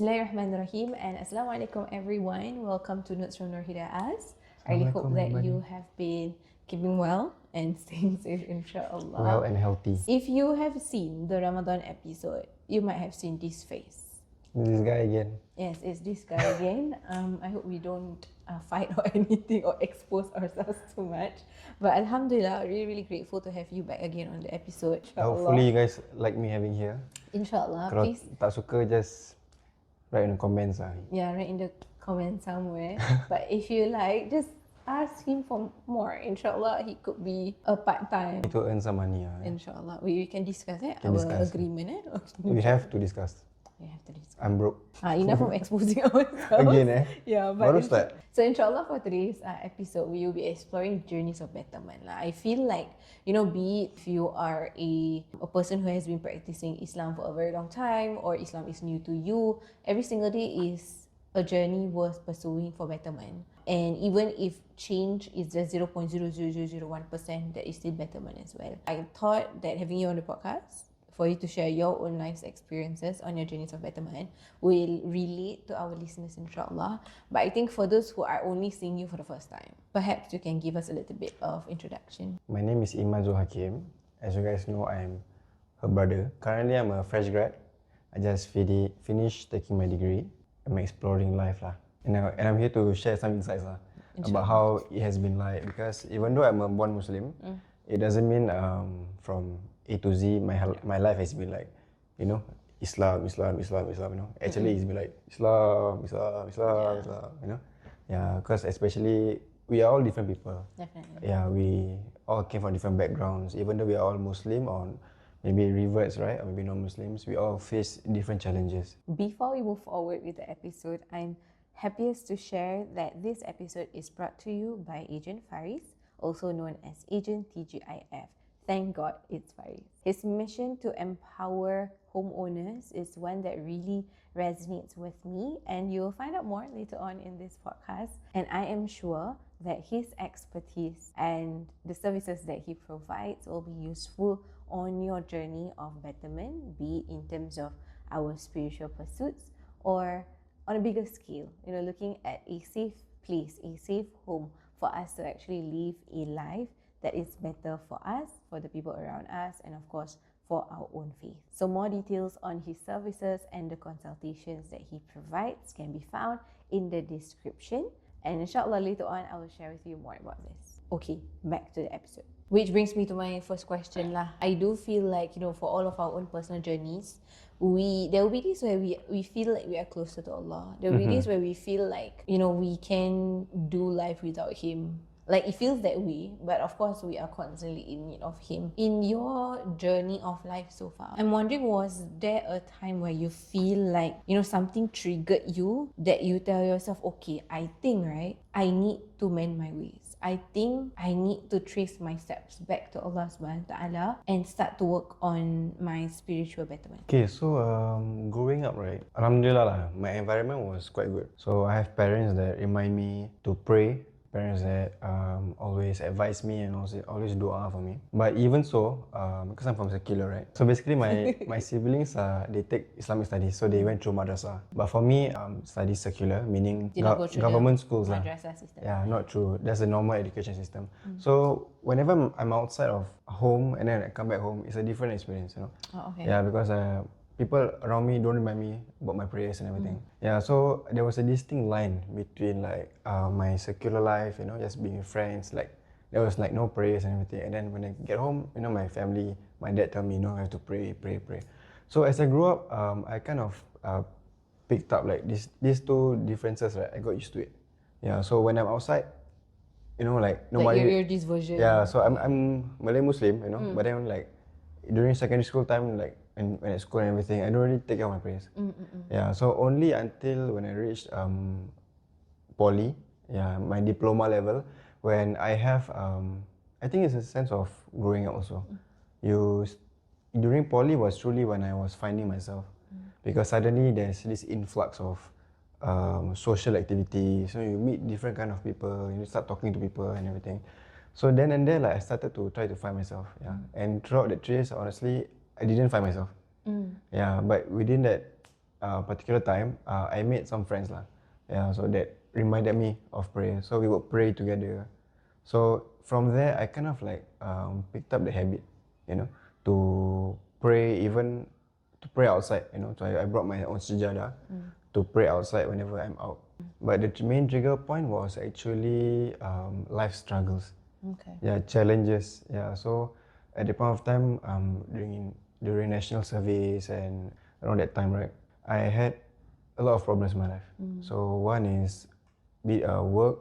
Bismillahirrahmanirrahim and Assalamualaikum everyone. Welcome to Notes from Nur Hidayah's. I really hope that you have been keeping well and staying safe, insyaAllah. Well and healthy. If you have seen the Ramadan episode, you might have seen this face. This guy again. Yes, it's this guy again. I hope we don't fight or anything or expose ourselves too much. But Alhamdulillah, really grateful to have you back again on the episode. Hopefully you guys like me having here. InsyaAllah, Kalau please. tak suka, just write in the comments lah. Yeah, write in the comments somewhere. But if you like, just ask him for more. InsyaAllah, he could be a part-time. To earn some money. InsyaAllah. We can discuss it. Can Our discuss. agreement. We have to discuss. We have to discuss. I'm broke. Enough of exposing ourselves. Again Yeah, but baru start. So insyaAllah for today's episode, we will be exploring journeys of betterment. I feel like, be it if you are a person who has been practicing Islam for a very long time or Islam is new to you, every single day is a journey worth pursuing for betterment. And even if change is just 0.00001%, that is still betterment as well. I thought that having you on the podcast, for you to share your own life's experiences on your journeys of betterment will relate to our listeners, insyaAllah. But I think for those who are only seeing you for the first time, perhaps you can give us a little bit of introduction. My name is Iman Zulhakeem. As you guys know, I'm her brother. Currently, I'm a fresh grad. I just finished taking my degree. I'm exploring life lah. And I'm here to share some insights lah about how it has been like. Because even though I'm a born Muslim, it doesn't mean from A to Z, my life has been like, Islam. Actually, it's been like Islam. Yeah, because especially we are all different people. Definitely. Yeah, we all came from different backgrounds. Even though we are all Muslim or maybe reverts, right, or maybe non-Muslims, we all face different challenges. Before we move forward with the episode, I'm happiest to share that this episode is brought to you by Agent Fariz, also known as Agent TGIF. Thank God it's Fariz. His mission to empower homeowners is one that really resonates with me, and you'll find out more later on in this podcast. And I am sure that his expertise and the services that he provides will be useful on your journey of betterment, be it in terms of our spiritual pursuits or on a bigger scale, looking at a safe place, a safe home for us to actually live a life that is better for us, for the people around us, and of course, for our own faith. So more details on his services and the consultations that he provides can be found in the description. And insyaAllah later on, I will share with you more about this. Okay, back to the episode. Which brings me to my first question lah. I do feel like, for all of our own personal journeys, there will be days where we feel like we are closer to Allah. There will be days where we feel like, we can do life without Him. Like it feels that way, but of course we are constantly in need of Him. In your journey of life so far, I'm wondering, was there a time where you feel like, something triggered you that you tell yourself, okay, I think, right, I need to mend my ways. I think I need to trace my steps back to Allah subhanahu wa ta'ala and start to work on my spiritual betterment. Okay, so growing up, right, Alhamdulillah lah, my environment was quite good. So I have parents that remind me to pray, parents that always advise me and also always dua for me. But even so, because I'm from secular, right? So basically my siblings, they take Islamic studies, so they went through madrasah. But for me, study secular, meaning government schools. Madrasah system. Yeah, not true. That's the normal education system. So whenever I'm outside of home and then I come back home, it's a different experience, Oh, okay. Yeah, because people around me don't remind me about my prayers and everything. Yeah, so there was a distinct line between like my secular life, just being with friends. Like there was like no prayers and everything. And then when I get home, my family, my dad tell me, I have to pray. So as I grew up, I kind of picked up like these two differences, right? I got used to it. Yeah, so when I'm outside, like nobody. Like you're this version. Yeah, so I'm Malay Muslim, but then like during secondary school time, like when at school and everything, I don't really take care of my prayers. Yeah, so only until when I reached poly, my diploma level, when I have, I think it's a sense of growing up also. During poly was truly when I was finding myself, because suddenly there's this influx of social activity. So you meet different kind of people, you start talking to people and everything. So then and there, like I started to try to find myself. And throughout the 3 years, honestly, I didn't find myself. Yeah, but within that particular time, I made some friends lah. Yeah, so that reminded me of prayer. So we would pray together. So from there, I kind of like picked up the habit, to pray, even to pray outside. So I brought my own sejadah to pray outside whenever I'm out. But the main trigger point was actually life struggles. Okay. Yeah, challenges. Yeah, so at the point of time, during national service and around that time, right, I had a lot of problems in my life. So one is work,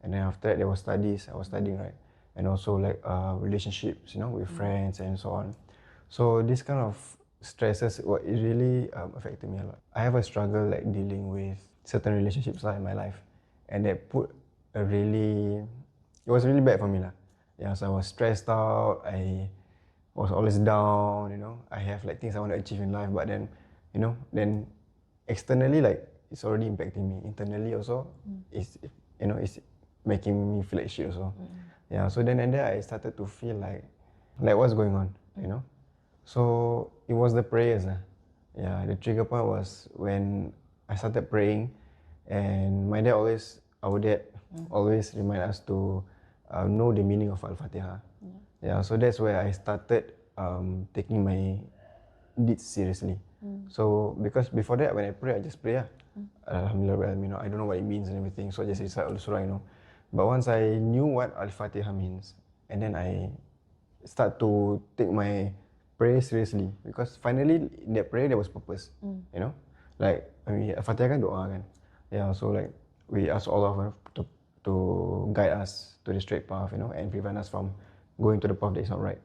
and then after that there was studies. I was studying, right, and also like relationships, with friends and so on. So this kind of stresses, it really affected me a lot. I have a struggle like dealing with certain relationships in my life, and that it was really bad for me lah. Yeah, so I was stressed out. I was always down. I have like things I want to achieve in life, but then, then externally, like, it's already impacting me. Internally also, it's making me feel like shit also. Yeah, so then and there I started to feel like what's going on, So it was the prayers. Yeah, the trigger point was when I started praying, and our dad always remind us to know the meaning of Al-Fatiha. Yeah, so that's where I started taking my deeds seriously. So because before that, when I pray, I just pray. Alhamdulillah, I don't know what it means and everything, so I just recite all the surah, But once I knew what Al-Fatiha means, and then I start to take my prayer seriously, because finally in that prayer there was purpose. Like, Al-Fatiha kan doa kan. Yeah, so like we ask Allah to guide us to the straight path, and prevent us from going to the path that is not right.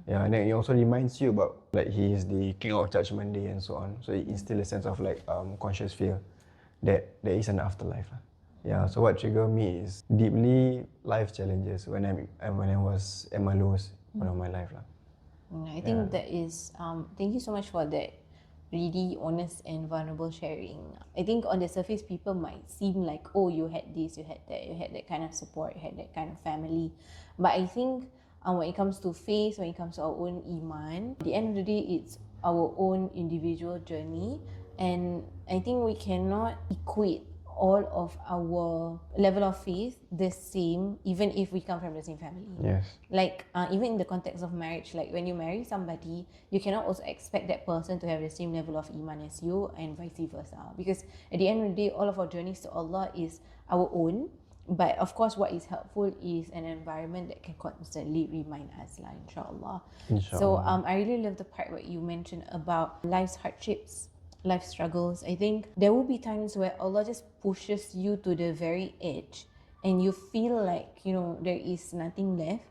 Yeah, and then it also reminds you about like He is the King of Judgment Day and so on. So it instills a sense of like conscious fear that there is an afterlife. Yeah, so what triggered me is deeply life challenges when I was at my lowest point of my life. I think that is, thank you so much for that really honest and vulnerable sharing. I think on the surface, people might seem like, oh, you had this, you had that, you had that kind of support, you had that kind of family. But I think when it comes to faith, when it comes to our own Iman, at the end of the day, it's our own individual journey. And I think we cannot equate all of our level of faith the same, even if we come from the same family. Yes. Like even in the context of marriage, like when you marry somebody, you cannot also expect that person to have the same level of iman as you, and vice versa. Because at the end of the day, all of our journeys to Allah is our own. But of course, what is helpful is an environment that can constantly remind us, insyaAllah. So I really love the part where you mentioned about life's hardships, life struggles. I think there will be times where Allah just pushes you to the very edge and you feel like, there is nothing left,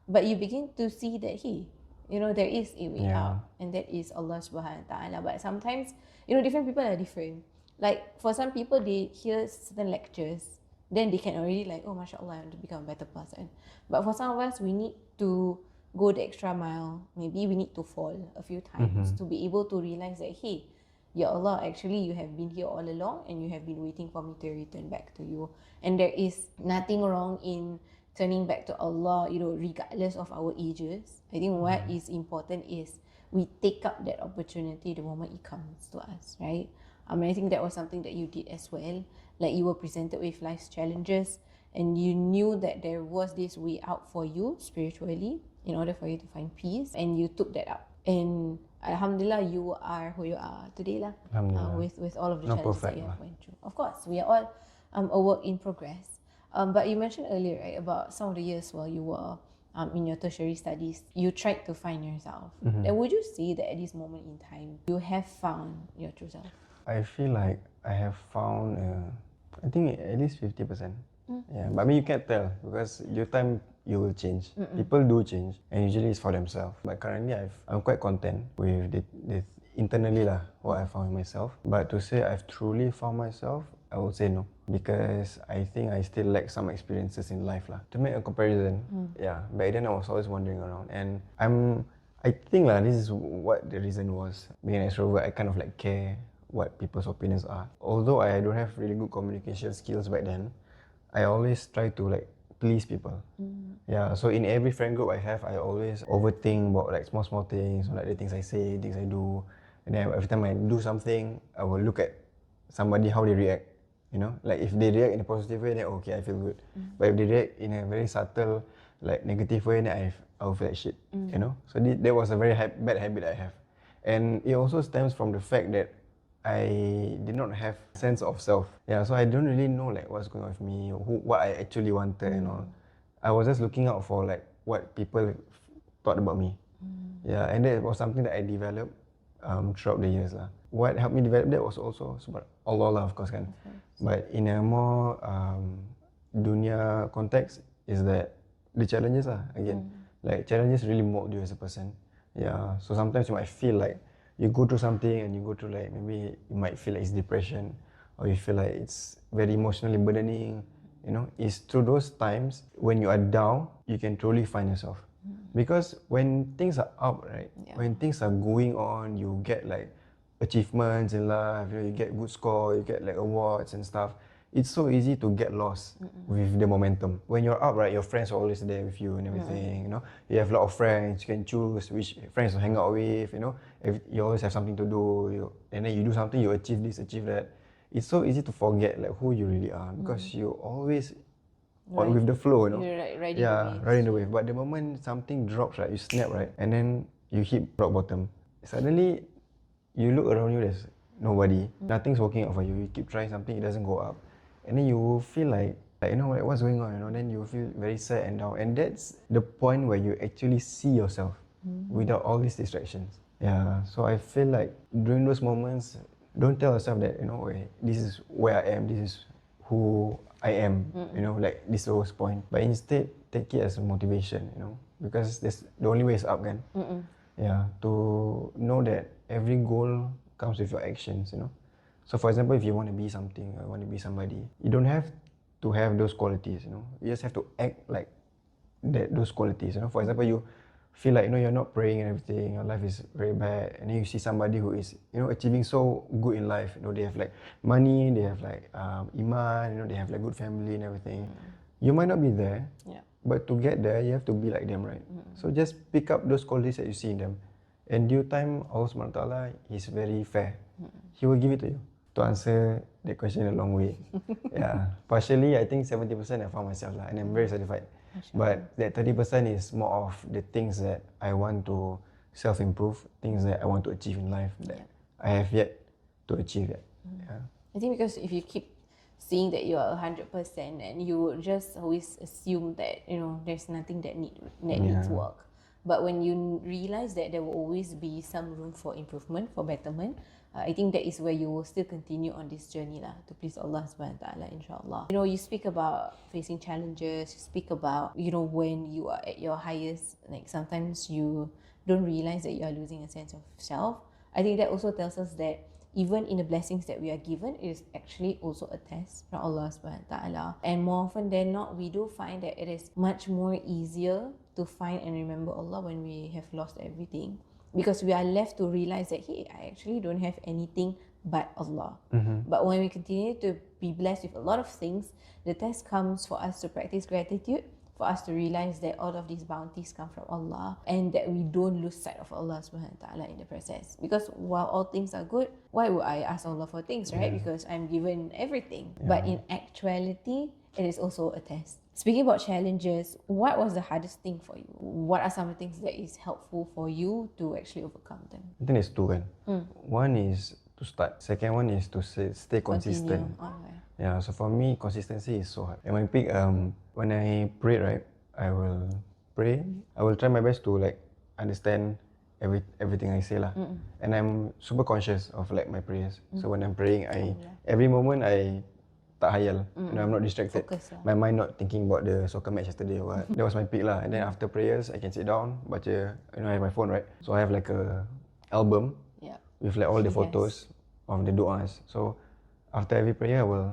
but you begin to see that, hey, there is a way out, and that is Allah subhanahu wa ta'ala. But sometimes, different people are different. Like for some people, they hear certain lectures, then they can already like, oh, mashallah, I want to become a better person. But for some of us, we need to go the extra mile. Maybe we need to fall a few times to be able to realize that, hey, Ya Allah, actually you have been here all along and you have been waiting for me to return back to you. And there is nothing wrong in turning back to Allah, regardless of our ages. I think what is important is we take up that opportunity the moment it comes to us, right? I think that was something that you did as well. Like you were presented with life's challenges and you knew that there was this way out for you spiritually in order for you to find peace, and you took that up. And Alhamdulillah, you are who you are today with all of the challenges that you have went through. Of course, we are all a work in progress. But you mentioned earlier, right, about some of the years while you were in your tertiary studies, you tried to find yourself. And would you say that at this moment in time, you have found your true self? I feel like I have found, I think at least 50%. Yeah, but I mean, you can't tell because your time you will change. People do change, and usually it's for themselves. But currently, I'm quite content with the internally what I found in myself. But to say I've truly found myself, I would say no, because I think I still lack some experiences in life To make a comparison, back then I was always wandering around, and I think this is what the reason was. Being an extrovert, I kind of care what people's opinions are. Although I don't have really good communication skills back then, I always try to please people. Yeah, so in every friend group I have, I always overthink about small things, the things I say, things I do. And then every time I do something, I will look at somebody how they react. You know, like if they react in a positive way, then okay, I feel good. But if they react in a very subtle, like negative way, then I will feel like shit. You know, so that was a very bad habit I have, and it also stems from the fact that I did not have sense of self. Yeah, so I don't really know like what's going on with me, what I actually wanted and all. I was just looking out for like what people thought about me. Yeah, and that was something that I developed throughout the years lah. What helped me develop that was also Allah lah, of course kan. But in a more dunia context is that the challenges lah again. Like challenges really mold you as a person. Yeah, so sometimes you might feel like you go through something and you go through like maybe you might feel like it's depression or you feel like it's very emotionally burdening. You know, it's through those times when you are down, you can truly find yourself. Because when things are up, right? When things are going on, you get like achievements in life, you know, you get good score, you get like awards and stuff. It's so easy to get lost with the momentum. When you're up, right, your friends are always there with you and everything, you know. You have a lot of friends, you can choose which friends to hang out with, you know. You always have something to do, and then you do something, you achieve this, achieve that. It's so easy to forget like who you really are because you always on with the flow, you know. You're riding the wave. But the moment something drops, right, you snap, right, and then you hit rock bottom. Suddenly, you look around you, there's nobody. Nothing's working out for you. You keep trying something, it doesn't go up, and then you feel like you know, like what's going on, you know. Then you feel very sad and down, and that's the point where you actually see yourself without all these distractions. Yeah. So I feel like during those moments, don't tell yourself that, you know, this is where I am. This is who I am, you know, like this lowest point. But instead, take it as a motivation, you know, because that's the only way is up, kan? Yeah, to know that every goal comes with your actions, you know. So for example, if you want to be something, or want to be somebody, you don't have to have those qualities, you know. You just have to act like those qualities, you know. For example, you feel like, you know, you're not praying and everything, your life is very bad, and then you see somebody who is, you know, achieving so good in life, you know, they have like money, they have like Iman, you know, they have like good family and everything. You might not be there, but to get there, you have to be like them, right? So just pick up those qualities that you see in them. In due time, Allah SWT is very fair. He will give it to you. To answer the question in a long way, yeah, partially I think 70% I found myself lah, and I'm very satisfied. But that 30% is more of the things that I want to self-improve, things that I want to achieve in life that I have yet to achieve yet. Yeah. I think because if you keep seeing that you are 100% and you would just always assume that, you know, there's nothing that needs work. But when you realize that there will always be some room for improvement, for betterment, I think that is where you will still continue on this journey lah, to please Allah subhanahu wa ta'ala, insyaAllah. You know, you speak about facing challenges, you speak about, you know, when you are at your highest, like sometimes you don't realize that you are losing a sense of self. I think that also tells us that even in the blessings that we are given, it is actually also a test from Allah subhanahu wa ta'ala. And more often than not, we do find that it is much more easier to find and remember Allah when we have lost everything. Because we are left to realize that, hey, I actually don't have anything but Allah. But when we continue to be blessed with a lot of things, the test comes for us to practice gratitude, for us to realize that all of these bounties come from Allah, and that we don't lose sight of Allah subhanahu wa ta'ala in the process. Because while all things are good, why would I ask Allah for things, right? Because I'm given everything. But in actuality, it is also a test. Speaking about challenges, what was the hardest thing for you? What are some of the things that is helpful for you to actually overcome them? I think there's two, kan? One is to start. Second one is to stay consistent. Yeah, so for me, consistency is so hard. And when I pray, right, I will pray. I will try my best to like understand everything I say lah. And I'm super conscious of like my prayers. So when I'm praying, every moment I tak hayal. You know, I'm not distracted. My mind not thinking about the soccer match yesterday or what. That was my peak lah. And then after prayers, I can sit down, baca. You know, I have my phone, right? So I have like a album with like all the photos of the du'as. So after every prayer, I will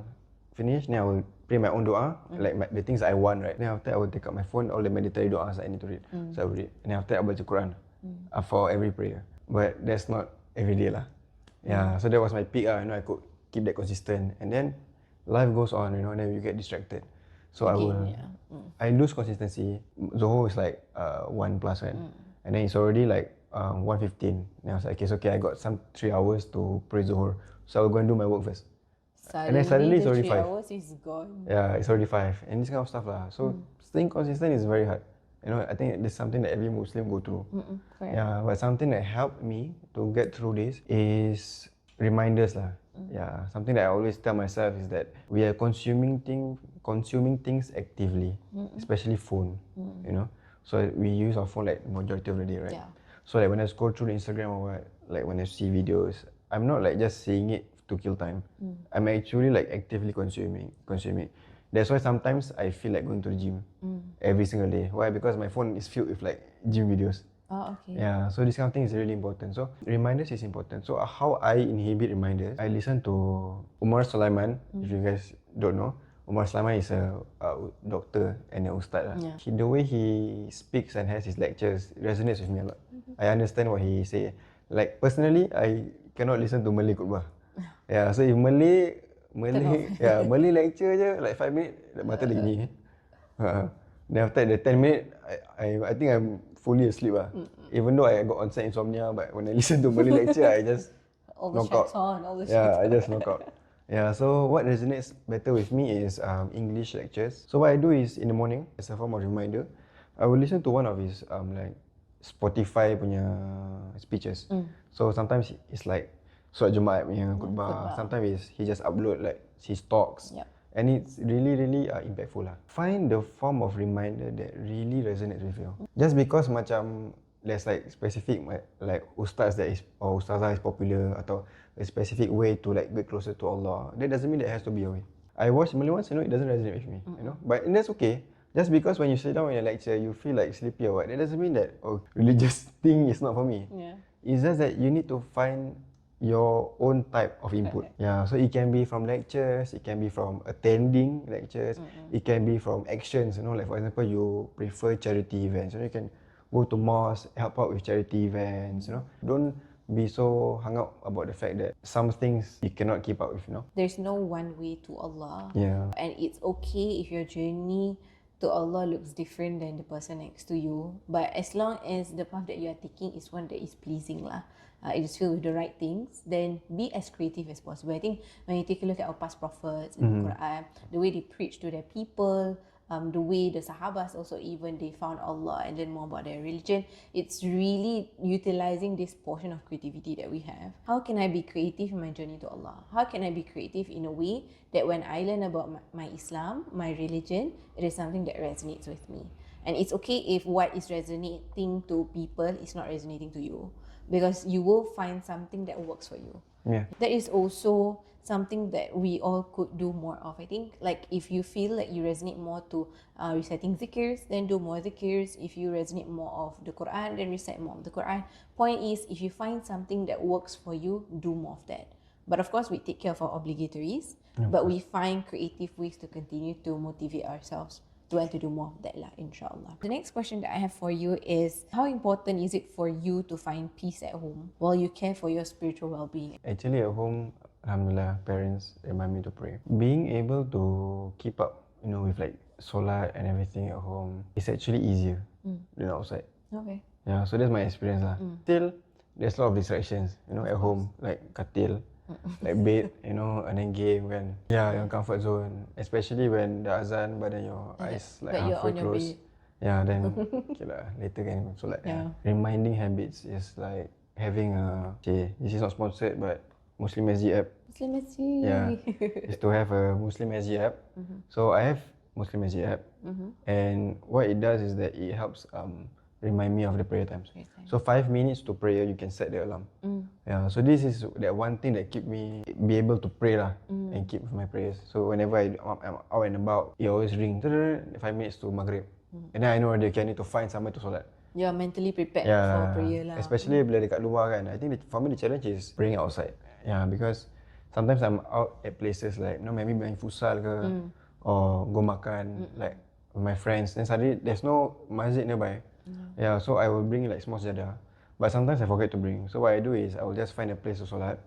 finish. Then I will pray my own du'a, like the things I want, right? Then after I will take out my phone, all the mandatory du'as I need to read. So I will read. And then after I will baca Quran for every prayer. But that's not every day lah. Yeah, so that was my peak lah. You know, I could keep that consistent. And then life goes on, you know, and then you get distracted. So I lose consistency. Zoho is like 1+, right? And then it's already like 1:15. And I was like, okay, it's okay. I got some 3 hours to pray Zuhur. So I'll go and do my work first. And then suddenly it's the already 3 5. hours is gone. Yeah, it's already 5. And this kind of stuff lah. So staying consistent is very hard. I think it's something that every Muslim go through. Correct. Yeah, but something that helped me to get through this is reminders lah. Yeah, something that I always tell myself is that we are consuming things actively, especially phone. So we use our phone like majority of the day, right? Yeah. So like when I scroll through the Instagram or what, like when I see videos, I'm not like just seeing it to kill time. I'm actually like actively consuming. That's why sometimes I feel like going to the gym every single day. Why? Because my phone is filled with like gym videos. Oh, okay. Yeah, so this kind of thing is really important. So reminders is important. So how I inhibit reminders, I listen to Umar Sulaiman. If you guys don't know, Umar Sulaiman is a doctor and an ustad. Yeah. The way he speaks and has his lectures resonates with me a lot. I understand what he say. Like personally, I cannot listen to Malay khutbah. Yeah, so if Malay lecture je like 5 minutes mata dah gini. Then after the 10 minutes I think I'm fully asleep lah. Even though I got onset insomnia, but when I listen to Malay lecture I just knock out. I just knock out. Yeah, so what resonates better with me is English lectures. So what I do is in the morning, as a form of reminder, I will listen to one of his like Spotify punya speeches. So sometimes it's like Surat Jumaat punya khutbah. Sometimes he just upload like his talks. And it's really impactful lah. Find the form of reminder that really resonates with you. Just because macam there's like specific like ustaz that is or ustazah is popular atau a specific way to like get closer to Allah, that doesn't mean that has to be your way. I watch Malay once, it doesn't resonate with me, But that's okay. Just because when you sit down in a lecture you feel like sleepy or what, that doesn't mean that religious thing is not for me. It's just that you need to find your own type of input. Yeah, so it can be from lectures, it can be from attending lectures, it can be from actions, like for example you prefer charity events, you can go to mosque, help out with charity events, Don't be so hung up about the fact that some things you cannot keep up with, There's no one way to Allah. Yeah. And it's okay if your journey to Allah looks different than the person next to you. But as long as the path that you are taking is one that is pleasing lah, it is filled with the right things, then be as creative as possible. I think when you take a look at our past prophets in the Quran, the way they preach to their people, the way the Sahabas also even they found Allah and learn more about their religion, it's really utilizing this portion of creativity that we have. How can I be creative in my journey to Allah? How can I be creative in a way that when I learn about my Islam, my religion, it is something that resonates with me? And it's okay if what is resonating to people is not resonating to you, because you will find something that works for you. Yeah. That is also something that we all could do more of. I think like if you feel like you resonate more to reciting zikrs, then do more zikrs. If you resonate more of the Quran, then recite more of the Quran. Point is, if you find something that works for you, do more of that. But of course we take care of our obligatories, but we find creative ways to continue to motivate ourselves to want to do more of that lah, insyaAllah. The next question that I have for you is, how important is it for you to find peace at home while you care for your spiritual well-being? Actually at home, alhamdulillah, parents remind me to pray. Being able to keep up, with like solat and everything at home is actually easier than outside. Okay. Yeah, so that's my experience lah. Still, there's a lot of distractions, at home, like katil, like bed, and then game kan. Yeah, your comfort zone. Especially when the azan, but then your eyes like halfway closed. Yeah, then okay lah, later kan solat. Yeah. Reminding habits is like having this is not sponsored, but Muslim Masjid app. Muslim Masjid. Yeah, is to have a Muslim Masjid app. So I have Muslim Masjid app, and what it does is that it helps remind me of the prayer times. So 5 minutes to prayer, you can set the alarm. Yeah, so this is that one thing that keep me be able to pray lah and keep my prayers. So whenever I'm out and about, it always ring 5 minutes to Maghrib, and then I know okay, I need to find somewhere to solat. You're mentally prepared for prayer lah. Especially bila dekat luar kan. I think for me the challenge is praying outside. Yeah, because sometimes I'm out at places like maybe main futsal ke or go makan like with my friends. Then suddenly there's no masjid nearby. Yeah, so I will bring like small sajadah. But sometimes I forget to bring. So what I do is I will just find a place to solat,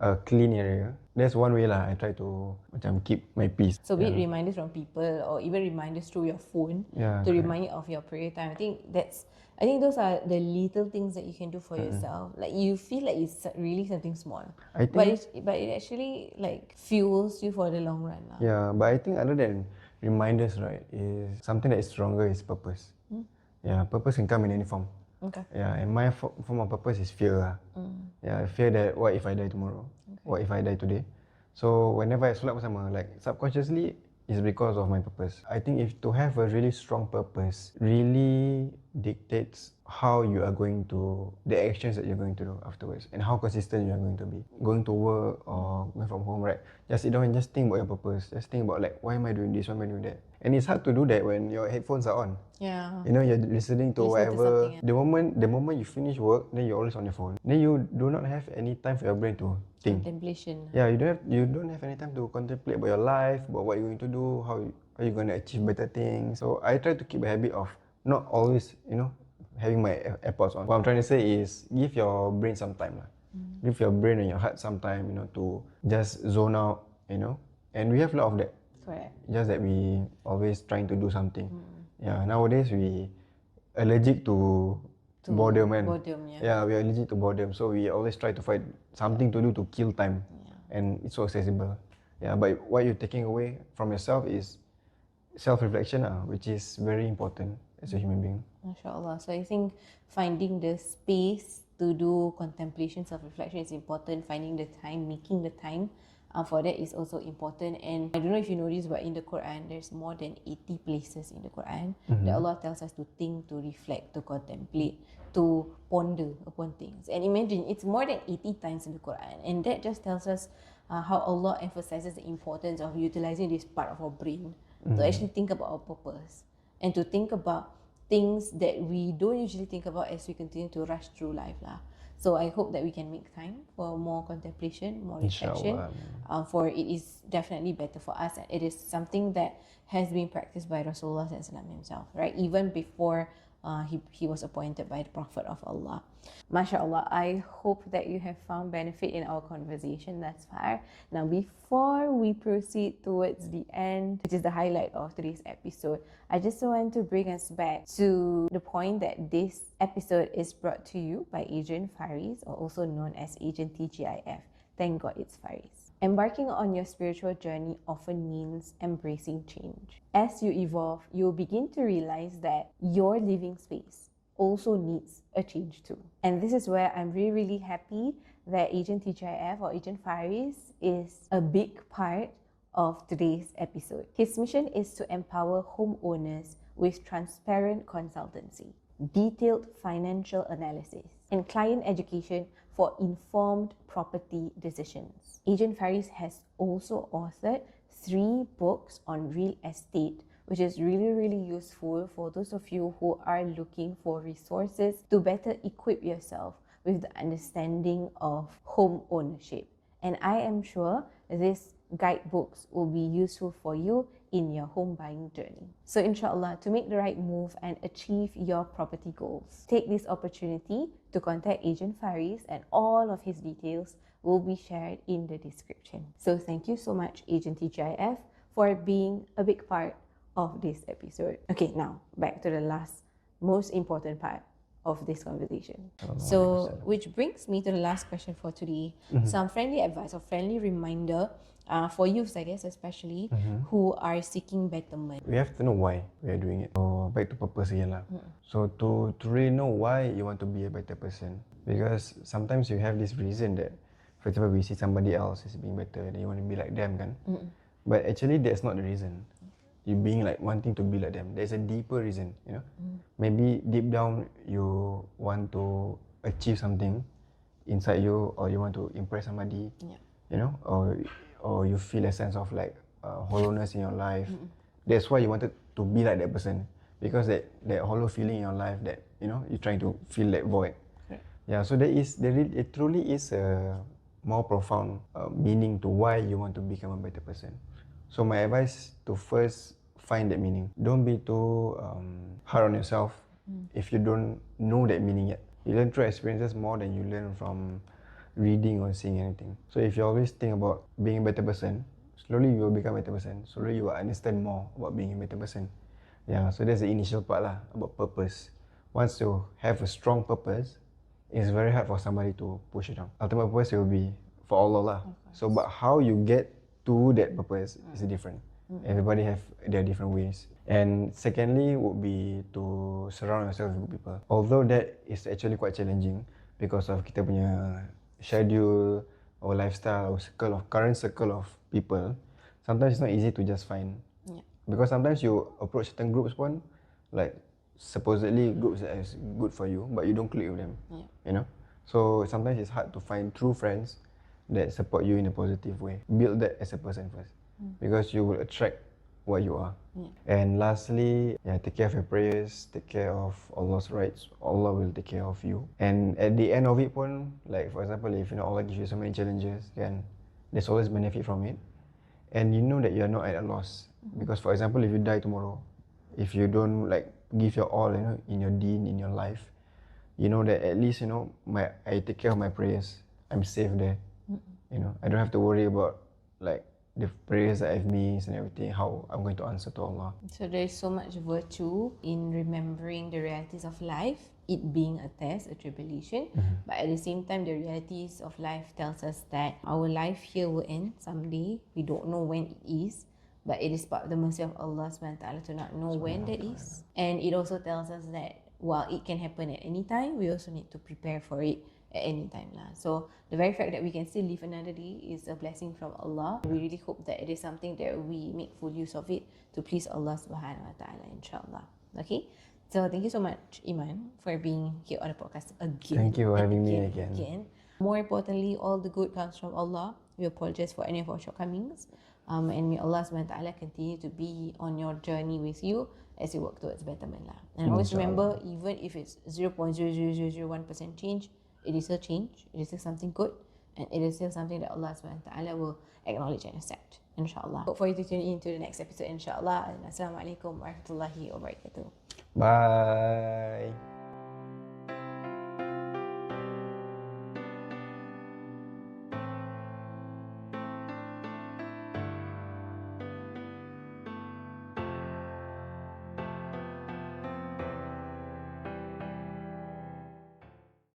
a clean area. That's one way lah. I try to keep my peace. So be it reminders from people or even reminders through your phone to remind you of your prayer time. I think that's I think those are the little things that you can do for yourself. Like you feel like it's really something small, I think, but it actually like fuels you for the long run lah. yeah, but I think other than reminders, right, is something that is stronger is purpose. Yeah, purpose can come in any form. Okay. Yeah, and my form of purpose is fear lah. Yeah, fear that what if I die tomorrow? What if I die today? So whenever I solat bersama, like subconsciously, it's because of my purpose. I think if to have a really strong purpose really dictates how you are going to, the actions that you're going to do afterwards and how consistent you are going to be. Going to work or going from home, right? Just sit down and just think about your purpose. Just think about like, why am I doing this? Why am I doing that? And it's hard to do that when your headphones are on. Yeah. You know, you're listening to Listen to whatever. something, The moment you finish work, then you're always on your phone. Then you do not have any time for your brain to think. Contemplation. Yeah, you don't have any time to contemplate about your life, about what you're going to do, how you're going to achieve better things. So I try to keep a habit of not always, having my AirPods on. What I'm trying to say is give your brain some time lah. Give your brain and your heart some time, to just zone out, And we have a lot of that. Correct. Just that we always trying to do something. Yeah, nowadays we allergic to boredom, man. Boredom, yeah. Yeah, we are allergic to boredom, so we always try to find something to do to kill time. And it's so accessible. Yeah, but what you're taking away from yourself is self-reflection, which is very important as a human being. MashaAllah. So I think finding the space to do contemplation, self-reflection is important. Finding the time, making the time for that is also important. And I don't know if you know this, but in the Quran, there's more than 80 places in the Quran that Allah tells us to think, to reflect, to contemplate, to ponder upon things. And imagine, it's more than 80 times in the Quran. And that just tells us how Allah emphasizes the importance of utilizing this part of our brain to actually think about our purpose and to think about things that we don't usually think about as we continue to rush through life lah. So I hope that we can make time for more contemplation, more reflection. For it is definitely better for us, and it is something that has been practiced by Rasulullah himself, right? Even before he was appointed by the Prophet of Allah. MashaAllah, I hope that you have found benefit in our conversation thus far. Now, before we proceed towards the end, which is the highlight of today's episode, I just want to bring us back to the point that this episode is brought to you by Agent Fariz, or also known as Agent TGIF. Thank God it's Fariz. Embarking on your spiritual journey often means embracing change. As you evolve, you'll begin to realize that your living space also needs a change too. And this is where I'm really, really happy that Agent TGIF or Agent Fariz is a big part of today's episode. His mission is to empower homeowners with transparent consultancy, detailed financial analysis, and client education for informed property decisions. Agent Fariz has also authored 3 books on real estate, which is really, really useful for those of you who are looking for resources to better equip yourself with the understanding of home ownership. And I am sure these guidebooks will be useful for you in your home buying journey. So insyaAllah, to make the right move and achieve your property goals, take this opportunity to contact Agent Fariz, and all of his details will be shared in the description. So thank you so much, Agent TGIF, for being a big part of this episode. Okay, now back to the last most important part of this conversation. So, which brings me to the last question for today. Some friendly advice or friendly reminder for youths, I guess, especially who are seeking betterment. We have to know why we are doing it. So back to purpose again lah. So to really know why you want to be a better person, because sometimes you have this reason that, for example, we see somebody else is being better, then you want to be like them, kan? But actually, that's not the reason. You being like wanting to be like them. There's a deeper reason, Maybe deep down you want to achieve something inside you, or you want to impress somebody, or you feel a sense of like hollowness in your life. That's why you wanted to be like that person, because that hollow feeling in your life that you're trying to fill that void. Yeah. So it truly is a more profound meaning to why you want to become a better person. So my advice to first find that meaning. Don't be too hard on yourself if you don't know that meaning yet. You learn through experiences more than you learn from reading or seeing anything. So if you always think about being a better person, slowly you will become a better person. Slowly you will understand more about being a better person. Yeah, so that's the initial part lah, about purpose. once you have a strong purpose, it's very hard for somebody to push it down. Ultimate purpose will be for Allah lah. So, but how you get to that purpose is different. Everybody have their different ways. And secondly would be to surround yourself with good people. Although that is actually quite challenging because of kita punya schedule, our lifestyle, our current circle of people. Sometimes it's not easy to just find. Because sometimes you approach certain groups pun, like supposedly groups that is good for you, but you don't click with them. You know? So sometimes it's hard to find true friends that support you in a positive way. Build that as a person first. Because you will attract what you are. And lastly, take care of your prayers, take care of Allah's rights. Allah will take care of you. And at the end of it pun, like for example, if Allah gives you so many challenges, then there's always benefit from it. And you know that you are not at a loss. Because for example, if you die tomorrow, if you don't like give your all, in your deen, in your life, you know that at least, I take care of my prayers. I'm safe there. I don't have to worry about like the prayers that I've missed and everything, how I'm going to answer to Allah. So there is so much virtue in remembering the realities of life, it being a test, a tribulation, but at the same time the realities of life tells us that our life here will end someday. We don't know when it is, but it is part of the mercy of Allah SWT to not know when that is. And it also tells us that while it can happen at any time, we also need to prepare for it at any time lah. So the very fact that we can still live another day is a blessing from Allah. We really hope that it is something that we make full use of it to please Allah Subhanahu Wa Taala, insyaAllah. Okay, so thank you so much, Iman, for being here on the podcast again. Thank you for having me again. More importantly, all the good comes from Allah. We apologize for any of our shortcomings, and may Allah Subhanahu Wa Taala continue to be on your journey with you as you work towards betterment lah. And always remember, even if it's 0.00001% change, it is still change, it is still something good, and it is still something that Allah SWT will acknowledge and accept, insyaAllah. Hope for you to tune in to the next episode, insyaAllah. And Assalamualaikum warahmatullahi wabarakatuh. Bye.